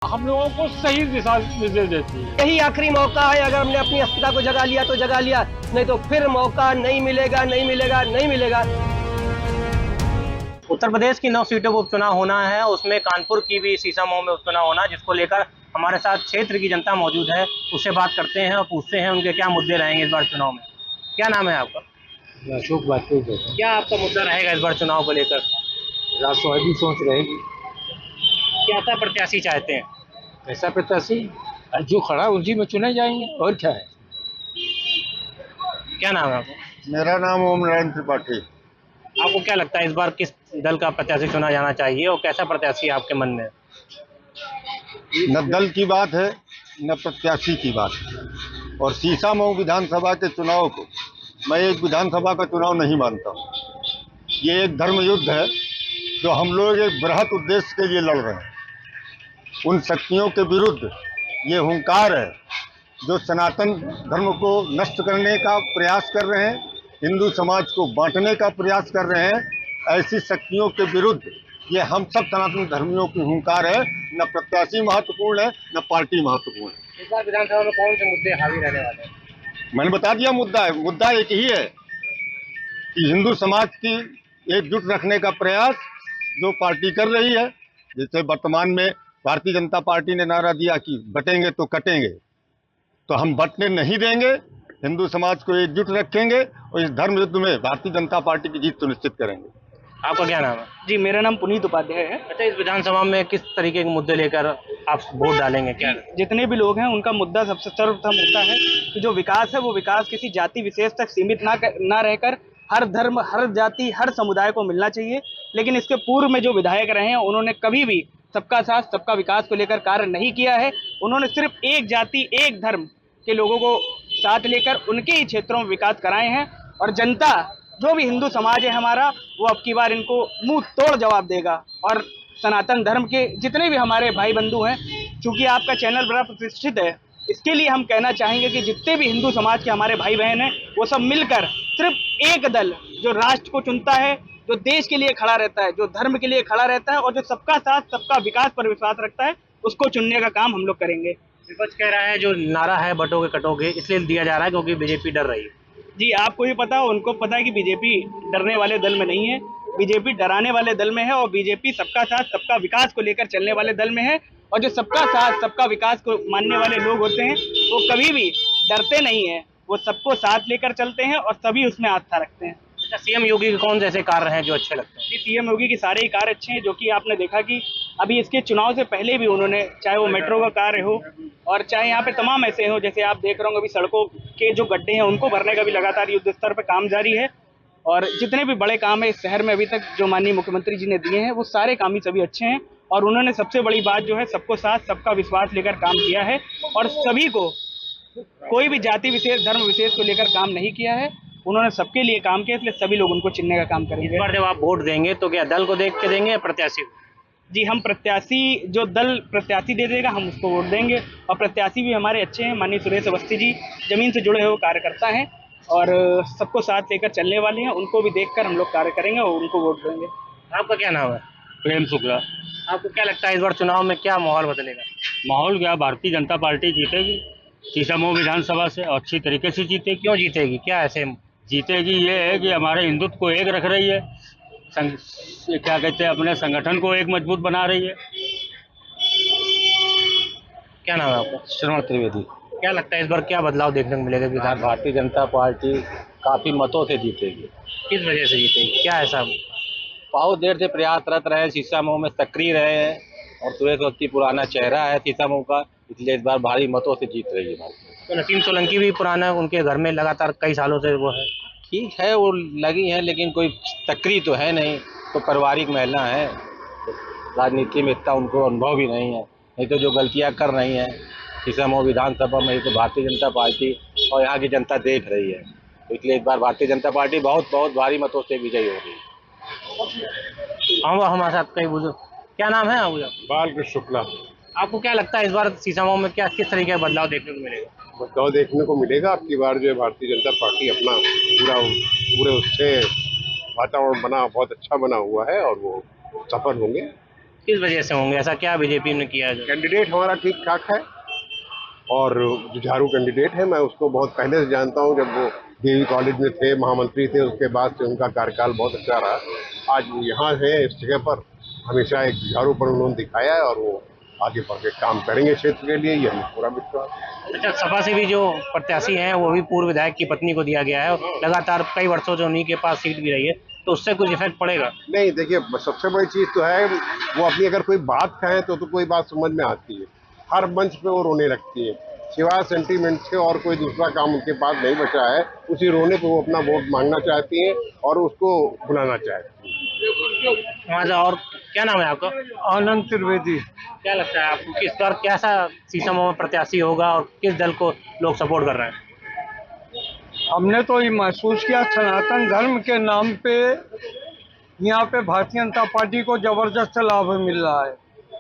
हम लोगों को सही दिशा निर्देश देती है। यही आखिरी मौका है, अगर हमने अपनी अस्मिता को जगा लिया तो जगा लिया, नहीं तो फिर मौका नहीं मिलेगा, नहीं मिलेगा, नहीं मिलेगा। उत्तर प्रदेश की 9 सीटों पर उपचुनाव होना है, उसमें कानपुर की भी शीशामऊ में उपचुनाव होना है, जिसको लेकर हमारे साथ क्षेत्र की जनता मौजूद है। उससे बात करते हैं और पूछते हैं उनके क्या मुद्दे रहेंगे इस बार चुनाव में। क्या नाम है आपका? अशोक बातें क्या आपका मुद्दा रहेगा इस बार चुनाव को लेकर? राष्ट्रवादी सोच रहेगी। कैसा प्रत्याशी चाहते हैं? ऐसा प्रत्याशी जो खड़ा उसी में चुने जाएंगे, और क्या है। क्या नाम है आपका? मेरा नाम ओम नारायण त्रिपाठी। आपको क्या लगता है इस बार किस दल का प्रत्याशी चुना जाना चाहिए और कैसा प्रत्याशी है आपके मन में? न दल की बात है न प्रत्याशी की बात है। और शीशामऊ विधानसभा के चुनाव को मैं एक विधानसभा का चुनाव नहीं मानता हूँ। ये एक धर्म युद्ध है जो हम लोग एक बृहत उद्देश्य के लिए लड़ रहे हैं। उन शक्तियों के विरुद्ध ये हुंकार है जो सनातन धर्म को नष्ट करने का प्रयास कर रहे हैं, हिंदू समाज को बांटने का प्रयास कर रहे हैं। ऐसी शक्तियों के विरुद्ध ये हम सब सनातन धर्मियों की हुंकार है। न प्रत्याशी महत्वपूर्ण है न पार्टी महत्वपूर्ण है। इस बार विधानसभा में कौन से मुद्दे हावी रहने वाले हैं? मैंने बता दिया मुद्दा एक ही है कि हिंदू समाज की एकजुट रखने का प्रयास जो पार्टी कर रही है। जैसे वर्तमान में भारतीय जनता पार्टी ने नारा दिया कि बटेंगे तो कटेंगे, तो हम बटने नहीं देंगे, हिंदू समाज को एकजुट रखेंगे और इस धर्म युद्ध में भारतीय जनता पार्टी की जीत सुनिश्चित करेंगे। आपका क्या नाम है? जी, मेरा नाम पुनीत उपाध्याय है। अच्छा, इस विधानसभा में किस तरीके के मुद्दे लेकर आप वोट डालेंगे? क्या जितने भी लोग हैं उनका मुद्दा सबसे सर्वप्रथम मुद्दा है कि जो विकास है वो विकास किसी जाति विशेष तक सीमित ना रहकर हर धर्म, हर जाति, हर समुदाय को मिलना चाहिए। लेकिन इसके पूर्व में जो विधायक रहे हैं उन्होंने कभी भी सबका साथ सबका विकास को लेकर कार्य नहीं किया है। उन्होंने सिर्फ एक जाति एक धर्म के लोगों को साथ लेकर उनके ही क्षेत्रों में विकास कराए हैं। और जनता, जो भी हिंदू समाज है हमारा, वो अब की बार इनको मुंह तोड़ जवाब देगा। और सनातन धर्म के जितने भी हमारे भाई बंधु हैं, चूंकि आपका चैनल बड़ा प्रतिष्ठित है, इसके लिए हम कहना चाहेंगे कि जितने भी हिंदू समाज के हमारे भाई बहन हैं वो सब मिलकर सिर्फ एक दल जो राष्ट्र को चुनता है, जो देश के लिए खड़ा रहता है, जो धर्म के लिए खड़ा रहता है और जो सबका साथ सबका विकास पर विश्वास रखता है, उसको चुनने का काम हम लोग करेंगे। विपक्ष कह रहा है जो नारा है बटोगे कटोगे इसलिए दिया जा रहा है क्योंकि बीजेपी डर रही है। जी, आपको भी पता है, उनको पता है कि बीजेपी डरने वाले दल में नहीं है, बीजेपी डराने वाले दल में है। और बीजेपी सबका साथ सबका विकास को लेकर चलने वाले दल में है। और जो सबका साथ सबका विकास को मानने वाले लोग होते हैं वो कभी भी डरते नहीं है, वो सबको साथ लेकर चलते हैं और सभी उसमें आस्था रखते हैं। अच्छा, सीएम योगी के कौन से ऐसे कार्य हैं जो अच्छे लगते हैं? जी, सीएम योगी के सारे ही कार्य अच्छे हैं, जो कि आपने देखा कि अभी इसके चुनाव से पहले भी उन्होंने, चाहे वो मेट्रो का कार्य हो और चाहे यहाँ पे तमाम ऐसे हो, जैसे आप देख रहे होंगे अभी सड़कों के जो गड्ढे हैं उनको भरने का भी लगातार युद्ध स्तर पर काम जारी है। और जितने भी बड़े काम है इस शहर में अभी तक जो माननीय मुख्यमंत्री जी ने दिए हैं वो सारे काम ही सभी अच्छे हैं। और उन्होंने सबसे बड़ी बात जो है सबको साथ सबका विश्वास लेकर काम किया है और सभी को, कोई भी जाति विशेष धर्म विशेष को लेकर काम नहीं किया है। उन्होंने सबके लिए काम किया, इसलिए सभी लोग उनको चुनने का काम करेंगे। इस बार जब आप वोट देंगे तो क्या दल को देख के देंगे या प्रत्याशी को? जी, हम प्रत्याशी, जो दल प्रत्याशी दे देगा हम उसको वोट देंगे। और प्रत्याशी भी हमारे अच्छे हैं, माननीय सुरेश अवस्थी जी जमीन से जुड़े हुए कार्यकर्ता हैं और सबको साथ लेकर चलने वाले हैं। उनको भी देखकर हम लोग कार्य करेंगे और उनको वोट देंगे। आपका क्या नाम है? प्रेम शुक्ला। आपको क्या लगता है इस बार चुनाव में क्या माहौल बदलेगा? माहौल क्या, भारतीय जनता पार्टी जीतेगी शीशामऊ विधानसभा से, और अच्छी तरीके से जीतेगी। क्यों जीतेगी? क्या ऐसे जीतेगी ये है कि हमारे हिंदुत्व को एक रख रही है, क्या कहते हैं, अपने संगठन को एक मजबूत बना रही है। क्या नाम है आपका? श्रवण त्रिवेदी। क्या लगता है इस बार क्या बदलाव देखने को मिलेगा विधान? भारतीय जनता पार्टी काफी मतों से जीतेगी। किस वजह से जीतेगी? क्या ऐसा? बहुत देर से प्रयासरत रहे, शीशामऊ में सक्रिय रहे हैं और सुरेश अवस्थी पुराना चेहरा है शीशामऊ का, इसलिए इस बार भारी मतों से जीत रही है भारतीय। तो नसीम सोलंकी भी पुराना, उनके घर में लगातार कई सालों से वो है। ठीक है, वो लगी हैं लेकिन कोई सक्रिय तो है नहीं, तो पारिवारिक महिला है, तो राजनीति में इतना उनको अनुभव भी नहीं है। नहीं तो जो गलतियां कर रही हैं शीशामऊ विधानसभा में, ये तो भारतीय जनता पार्टी और यहाँ की जनता देख रही है। तो इसलिए इस बार भारतीय जनता पार्टी बहुत बहुत भारी मतों से विजयी होगी। हम हमारे साथ कई बुजुर्ग। क्या नाम है आपका? बालकृष्ण शुक्ला। आपको क्या लगता है इस बार शीशामऊ में क्या किस तरीके का बदलाव देखने को मिलेगा? बदलाव देखने को मिलेगा। अब की बार जो है भारतीय जनता पार्टी अपना पूरे उससे वातावरण बना, बहुत अच्छा बना हुआ है और वो सफल होंगे। किस वजह से होंगे, ऐसा क्या बीजेपी ने किया है जो? कैंडिडेट हमारा ठीक ठाक है और जुझारू कैंडिडेट है। मैं उसको बहुत पहले से जानता हूं, जब वो देवी कॉलेज में थे, महामंत्री थे, उसके बाद से उनका कार्यकाल बहुत अच्छा रहा। आज वो यहाँ है इस जगह पर, हमेशा एक जुझारूपन उन्होंने दिखाया है और वो आगे बढ़ के काम करेंगे क्षेत्र के लिए, ये हमें पूरा विश्वास है। अच्छा, सपा से भी जो प्रत्याशी हैं वो भी पूर्व विधायक की पत्नी को दिया गया है और लगातार कई वर्षों से उन्हीं के पास सीट भी रही है, तो उससे कुछ इफेक्ट पड़ेगा? नहीं, देखिए सबसे बड़ी चीज तो है, वो अपनी अगर कोई बात कहें तो कोई बात समझ में आती है। हर मंच पे वो रोने लगती है, सिवाय सेंटीमेंट से और कोई दूसरा काम उनके पास नहीं बचा है। उसी रोने पे वो अपना वोट मांगना चाहती हैं और उसको बुलाना चाहती हैं। वहाँ से और क्या नाम है आपका? आनंद त्रिवेदी। क्या लगता है आपको किस बार कैसा सीसामऊ में प्रत्याशी होगा और किस दल को लोग सपोर्ट कर रहे हैं? हमने तो ये महसूस किया, सनातन धर्म के नाम पे यहाँ पे भारतीय जनता पार्टी को जबरदस्त लाभ मिल रहा है।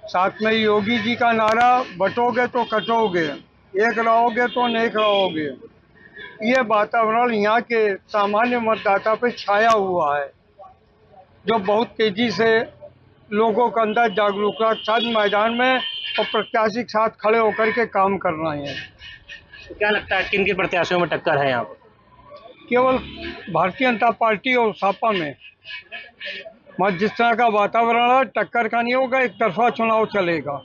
साथ में योगी जी का नारा, बटोगे तो कटोगे, एक रहोगे तो नेक रहोगे, ये वातावरण यहाँ के सामान्य मतदाता पे छाया हुआ है, जो बहुत तेजी से लोगों के अंदर जागरूकता के साथ मैदान में और प्रत्याशी के साथ खड़े होकर के काम कर रहे हैं। तो क्या लगता है किन किन प्रत्याशियों में टक्कर है यहाँ पर? केवल भारतीय जनता पार्टी और सपा में मत जिस तरह का वातावरण है, टक्कर का नहीं होगा, एक तरफा चुनाव चलेगा।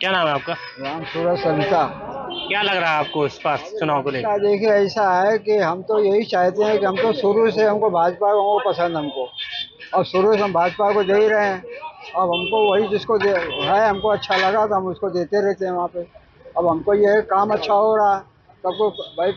क्या नाम है आपका? राम सूरज सविता। क्या लग रहा है आपको इस बार चुनाव को लेकर? देखिए ऐसा है कि हम तो यही चाहते हैं कि हम तो शुरू से हमको भाजपा को पसंद, हमको अब शुरू से हम भाजपा को दे ही रहे हैं। अब हमको वही जिसको है हमको अच्छा लगा तो हम उसको देते रहते हैं वहाँ पे। अब हमको ये काम अच्छा हो रहा है, सबको भाई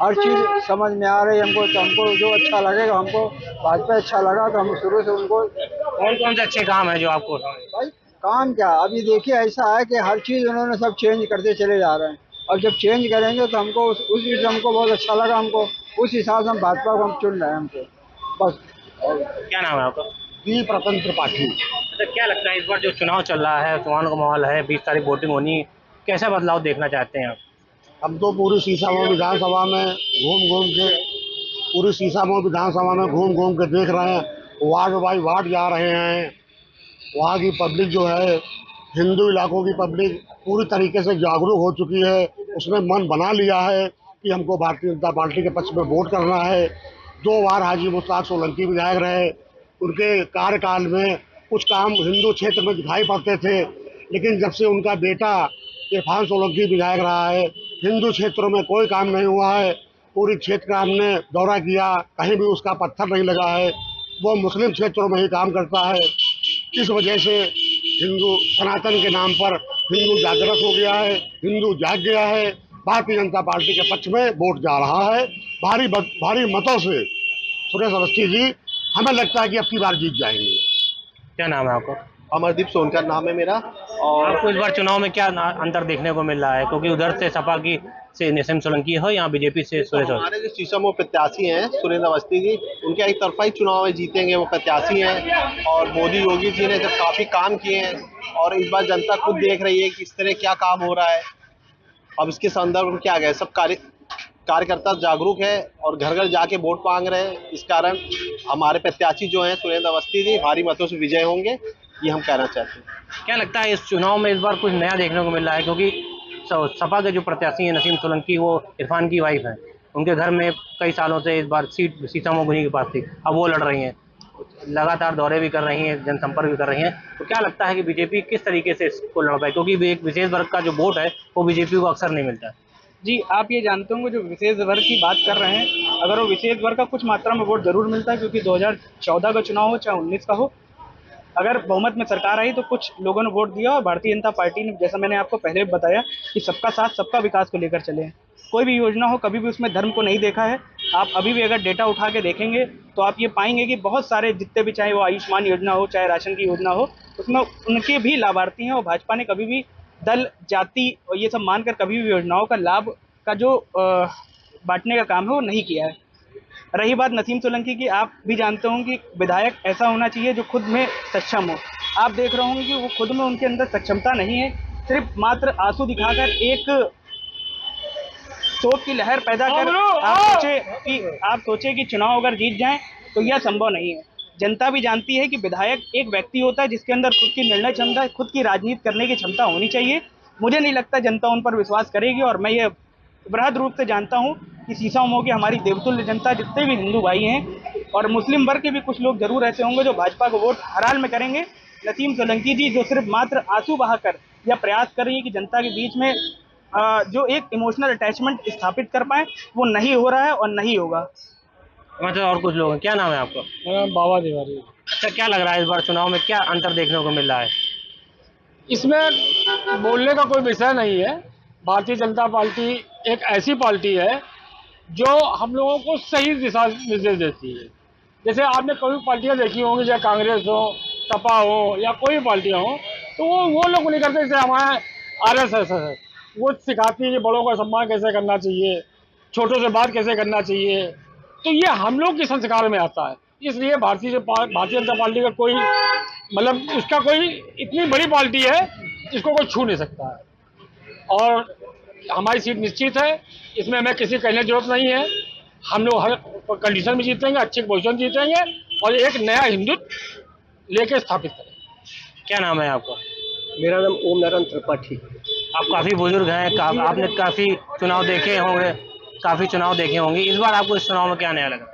हर चीज़ समझ में आ रही है हमको, तो हमको जो अच्छा लगेगा, हमको भाजपा अच्छा लगा तो हम शुरू से उनको। कौन कौन से अच्छे काम है जो आपको? भाई काम क्या, अभी देखिए ऐसा है कि हर चीज़ उन्होंने सब चेंज करते चले जा रहे हैं। अब जब चेंज करेंगे तो हमको उस चीज़ से हमको बहुत अच्छा लगा, हमको उस हिसाब से हम भाजपा को हम चुन रहे हैं हमको बस। क्या नाम है आपका? वी प्रतंत्र त्रिपाठी। अच्छा, क्या लगता है इस बार जो चुनाव चल रहा है, चुनाव का माहौल है, 20 तारीख वोटिंग होनी, कैसा बदलाव देखना चाहते हैं आप? हम तो पूरी सीसामऊ विधानसभा में घूम घूम के देख रहे हैं, वार्ड बाई वार्ड जा रहे हैं। वहाँ की पब्लिक जो है, हिंदू इलाकों की पब्लिक पूरी तरीके से जागरूक हो चुकी है, उसने मन बना लिया है कि हमको भारतीय जनता पार्टी के पक्ष में वोट करना है। 2 बार हाजी मुश्ताक सोलंकी विधायक रहे, उनके कार्यकाल में कुछ काम हिंदू क्षेत्र में दिखाई पड़ते थे, लेकिन जब से उनका बेटा इरफान सोलंकी विधायक रहा है, हिंदू क्षेत्रों में कोई काम नहीं हुआ है। पूरी क्षेत्र का हमने दौरा किया, कहीं भी उसका पत्थर नहीं लगा है। वो मुस्लिम क्षेत्रों में ही काम करता है। इस वजह से हिंदू सनातन के नाम पर हिंदू जागृत हो गया है, हिंदू जाग गया है। भारतीय जनता पार्टी के पक्ष में वोट जा रहा है भारी मतों से। सुरेश अवस्थी जी, हमें लगता है कि अब की बार जीत जाएंगे। क्या नाम है आपका? अमरदीप सोनकर नाम है मेरा। और आपको इस बार चुनाव में क्या अंतर देखने को मिल रहा है, क्योंकि उधर से सपा की से निसिम सोलंकी हो, यहाँ बीजेपी से सुरेश अवस्थी। हमारे जो सीसामऊ प्रत्याशी हैं सुरेंद्र अवस्थी जी, उनके एक तरफा ही चुनाव में जीतेंगे, वो प्रत्याशी हैं। और मोदी योगी जी ने जब काफ़ी काम किए हैं और इस बार जनता खुद देख रही है कि इस तरह क्या काम हो रहा है। अब इसके संदर्भ में क्या गया, सब कार्यकर्ता जागरूक है और घर घर जाके वोट मांग रहे हैं। इस कारण हमारे प्रत्याशी जो हैं सुरेंद्र अवस्थी जी भारी मतों से विजय होंगे, ये हम कहना चाहते हैं। क्या लगता है इस चुनाव में इस बार कुछ नया देखने को मिल रहा है, क्योंकि सपा के जो प्रत्याशी हैं नसीम सोलंकी, वो इरफान की वाइफ हैं, उनके घर में कई सालों से इस बार सीट सीसामऊ उन्हीं के पास थी, अब वो लड़ रही हैं, लगातार दौरे भी कर रही हैं, जनसंपर्क भी कर रही हैं। तो क्या लगता है कि बीजेपी किस तरीके से इसको लड़ पाए, क्योंकि एक विशेष वर्ग का जो वोट है वो बीजेपी को अक्सर नहीं मिलता है? जी, आप ये जानते होंगे जो विशेष वर्ग की बात कर रहे हैं, अगर वो विशेष वर्ग का कुछ मात्रा में वोट जरूर मिलता है, क्योंकि 2014 का चुनाव हो चाहे 19 का हो, अगर बहुमत में सरकार आई तो कुछ लोगों ने वोट दिया और भारतीय जनता पार्टी ने, जैसा मैंने आपको पहले बताया कि सबका साथ सबका विकास को लेकर चले हैं। कोई भी योजना हो, कभी भी उसमें धर्म को नहीं देखा है। आप अभी भी अगर डेटा उठा के देखेंगे तो आप ये पाएंगे कि बहुत सारे जितने भी, चाहे वो आयुष्मान योजना हो, चाहे राशन की योजना हो, उसमें उनके भी लाभार्थी हैं। और भाजपा ने कभी भी दल, जाति और ये सब मानकर कभी भी योजनाओं का लाभ का जो बांटने का काम है वो नहीं किया है। रही बात नसीम सोलंकी की, आप भी जानते होंगे कि विधायक ऐसा होना चाहिए जो खुद में सक्षम हो। आप देख रहे होंगे कि वो खुद में उनके अंदर सक्षमता नहीं है, सिर्फ मात्र आंसू दिखाकर एक शोक की लहर पैदा कर आप सोचे कि चुनाव अगर जीत जाएं तो यह संभव नहीं है। जनता भी जानती है कि विधायक एक व्यक्ति होता है जिसके अंदर खुद की निर्णय क्षमता, खुद की राजनीति करने की क्षमता होनी चाहिए। मुझे नहीं लगता जनता उन पर विश्वास करेगी, और मैं ये बृहद रूप से जानता हूँ कि सीसामऊ की हमारी देवतुल्य जनता, जितने भी हिंदू भाई हैं और मुस्लिम वर्ग के भी कुछ लोग जरूर ऐसे होंगे जो भाजपा को वोट हर हाल में करेंगे। नसीम सोलंकी जी जो सिर्फ मात्र आंसू बहाकर यह प्रयास कर रही है कि जनता के बीच में जो एक इमोशनल अटैचमेंट स्थापित कर पाए, वो नहीं हो रहा है और नहीं होगा। मतलब और कुछ लोग हैं। क्या नाम है आपका? बाबा तिवारी। अच्छा, क्या लग रहा है इस बार चुनाव में क्या अंतर देखने को मिल रहा है? इसमें बोलने का कोई विषय नहीं है। भारतीय जनता पार्टी एक ऐसी पार्टी है जो हम लोगों को सही दिशा निर्देश देती है। जैसे आपने कोई पार्टियां देखी होंगी, चाहे कांग्रेस हो, सपा हो या कोई पार्टियां हो, तो वो लोग नहीं करते। जैसे हमारे RSS है, वो सिखाती है कि बड़ों का सम्मान कैसे करना चाहिए, छोटों से बात कैसे करना चाहिए। तो ये हम लोग के संस्कार में आता है। इसलिए भारतीय जनता पार्टी का कोई मतलब उसका कोई इतनी बड़ी पार्टी है जिसको कोई छू नहीं सकता है। और हमारी सीट निश्चित है, इसमें हमें किसी कहने की जरूरत नहीं है। हम लोग हर कंडीशन में जीतेंगे, अच्छी पोजीशन जीतेंगे और एक नया हिंदुत्व लेके स्थापित करेंगे। क्या नाम है आपका? मेरा नाम ओम नारायण त्रिपाठी। आप काफ़ी बुजुर्ग हैं, आपने काफ़ी चुनाव देखे होंगे, इस बार आपको इस चुनाव में क्या नया लगा?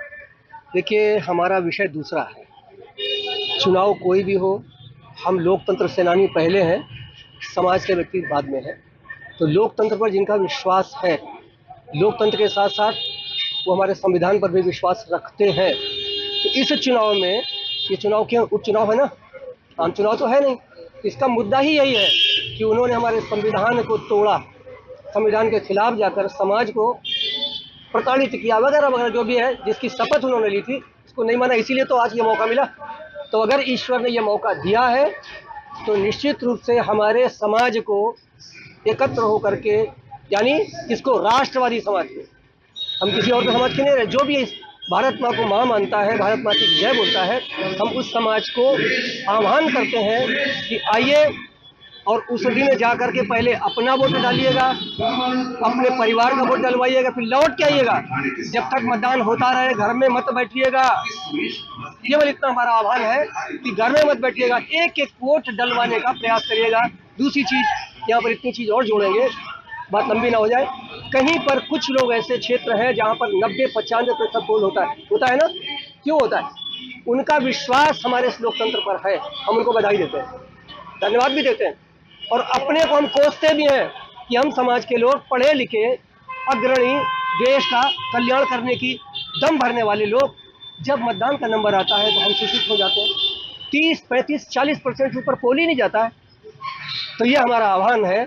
देखिए, हमारा विषय दूसरा है। चुनाव कोई भी हो, हम लोकतंत्र सेनानी पहले हैं, समाज के व्यक्ति बाद में है। तो लोकतंत्र पर जिनका विश्वास है, लोकतंत्र के साथ साथ वो हमारे संविधान पर भी विश्वास रखते हैं। तो इस चुनाव में, ये चुनाव क्यों उपचुनाव है ना, आम चुनाव तो है नहीं। इसका मुद्दा ही यही है कि उन्होंने हमारे संविधान को तोड़ा, संविधान के खिलाफ जाकर समाज को प्रताड़ित किया, वगैरह वगैरह जो भी है, जिसकी शपथ उन्होंने ली थी उसको नहीं माना। इसीलिए तो आज ये मौका मिला। तो अगर ईश्वर ने ये मौका दिया है तो निश्चित रूप से हमारे समाज को एकत्र होकर के, यानी इसको राष्ट्रवादी समाज को, हम किसी और के समाज के नहीं रहे, जो भी इस भारत माँ को माँ मानता है, भारत माँ की जय बोलता है, हम उस समाज को आह्वान करते हैं कि आइए और उस दिन जा कर के पहले अपना वोट डालिएगा, अपने परिवार का वोट डलवाइएगा, फिर लौट के आइएगा। जब तक मतदान होता रहे घर में मत बैठिएगा। केवल इतना हमारा आह्वान है कि घर में मत बैठिएगा, एक एक वोट डलवाने का प्रयास करिएगा। दूसरी चीज़, यहाँ पर इतनी चीज़ और जोड़ेंगे, बात लंबी ना हो जाए। कहीं पर कुछ लोग ऐसे क्षेत्र हैं जहाँ पर 90-95% पोल होता है ना। क्यों होता है? उनका विश्वास हमारे इस लोकतंत्र पर है, हम उनको बधाई देते हैं, धन्यवाद भी देते हैं। और अपने को हम कोसते भी हैं कि हम समाज के लोग, पढ़े लिखे, अग्रणी, देश का कल्याण करने की दम भरने वाले लोग, जब मतदान का नंबर आता है तो हम सूचित हो जाते हैं। 30, 35, 40% ऊपर पोल ही नहीं जाता है। तो ये हमारा आह्वान है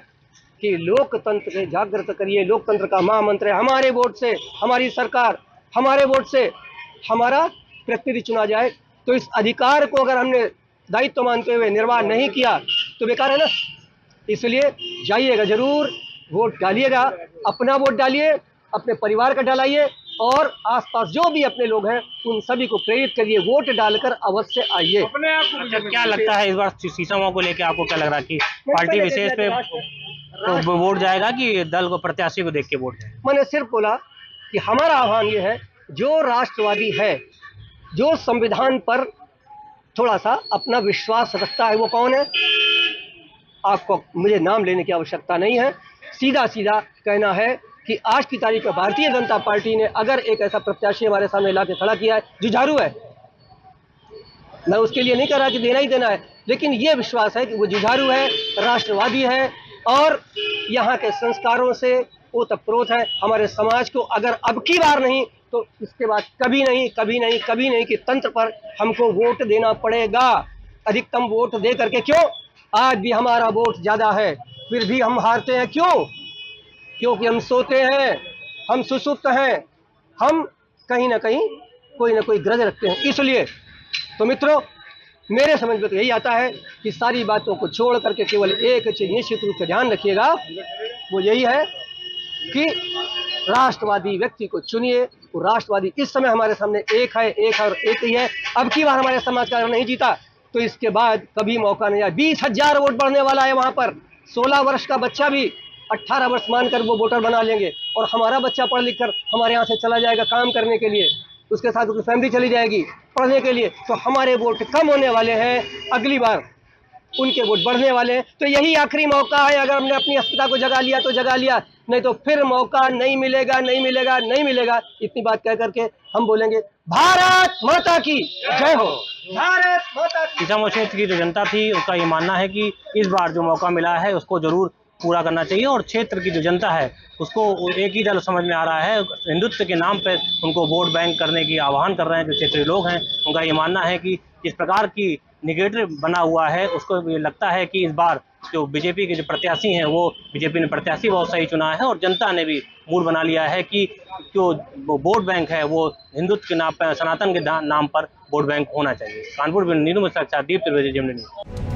कि लोकतंत्र के जागृत करिए। लोकतंत्र का महामंत्र है, हमारे वोट से हमारी सरकार, हमारे वोट से हमारा प्रतिनिधि चुना जाए। तो इस अधिकार को अगर हमने दायित्व मानते हुए निर्वाह नहीं किया तो बेकार है ना। इसलिए जाइएगा जरूर, वोट डालिएगा, अपना वोट डालिए, अपने परिवार का डालिए, और आसपास जो भी अपने लोग हैं उन सभी को प्रेरित करिए, वोट डालकर अवश्य आइए। अच्छा, क्या लगता है इस बार सीसामऊ को लेकर आपको क्या लग रहा है कि पार्टी विशेष पे तो वोट जाएगा कि दल को, प्रत्याशी को देख के वोट जाएगा? मैंने सिर्फ बोला कि हमारा आह्वान ये है, जो राष्ट्रवादी है, जो संविधान पर थोड़ा सा अपना विश्वास रखता है, वो कौन है? आपको मुझे नाम लेने की आवश्यकता नहीं है। सीधा सीधा कहना है कि आज की तारीख में भारतीय जनता पार्टी ने अगर एक ऐसा प्रत्याशी हमारे सामने ला के खड़ा किया है, जुझारू है, मैं उसके लिए नहीं कह रहा कि देना ही देना है, लेकिन ये विश्वास है कि वो जुझारू है, राष्ट्रवादी है और यहाँ के संस्कारों से ओतप्रोत है। हमारे समाज को अगर अब की बार नहीं तो इसके बाद कभी नहीं कि तंत्र पर हमको वोट देना पड़ेगा। अधिकतम वोट दे करके, क्यों? आज भी हमारा वोट ज़्यादा है, फिर भी हम हारते हैं। क्यों? क्योंकि हम सोते हैं, हम सुसुप्त हैं, हम कहीं ना कहीं कोई ना कोई ग्रज रखते हैं। इसलिए तो मित्रों, मेरे समझ में तो यही आता है कि सारी बातों को छोड़ करके केवल एक चीज़ निश्चित रूप से ध्यान रखिएगा, वो यही है कि राष्ट्रवादी व्यक्ति को चुनिए। वो राष्ट्रवादी इस समय हमारे सामने एक है और एक ही है। अब की बार हमारे समाज का नहीं जीता तो इसके बाद कभी मौका नहीं आया। 20,000 वोट बढ़ने वाला है वहाँ पर। 16 वर्ष का बच्चा भी 18 वर्ष मानकर वो वोटर बना लेंगे और हमारा बच्चा पढ़ लिख कर हमारे यहाँ से चला जाएगा काम करने के लिए। उसके साथ उसकी फैमिली चली जाएगी पढ़ने के लिए, तो हमारे वोट कम होने वाले हैं, अगली बार उनके वोट बढ़ने वाले हैं। तो यही आखिरी मौका है, अगर हमने अपनी अस्मिता को जगा लिया तो जगा लिया, नहीं तो फिर मौका नहीं मिलेगा, नहीं मिलेगा, नहीं मिलेगा। इतनी बात कह करके हम बोलेंगे भारत माता की जय हो। भारत माता की। सीसामऊ क्षेत्र की जो जनता थी उसका ये मानना है कि इस बार जो मौका मिला है उसको जरूर पूरा करना चाहिए, और क्षेत्र की जो जनता है उसको एक ही डर समझ में आ रहा है, हिंदुत्व के नाम पर उनको वोट बैंक करने की आह्वान कर रहे हैं जो क्षेत्रीय लोग हैं। उनका ये मानना है कि इस प्रकार की निगेटिव बना हुआ है, उसको ये लगता है कि इस बार जो बीजेपी के जो प्रत्याशी हैं वो बीजेपी ने प्रत्याशी बहुत सही चुना है, और जनता ने भी मूड बना लिया है कि जो वोट बैंक है वो हिंदुत्व के नाम पर, सनातन के नाम पर वोट बैंक होना चाहिए। कानपुर में नीरू मिश्रा के साथ दीप त्रिवेदी, जेएमडी न्यूज़।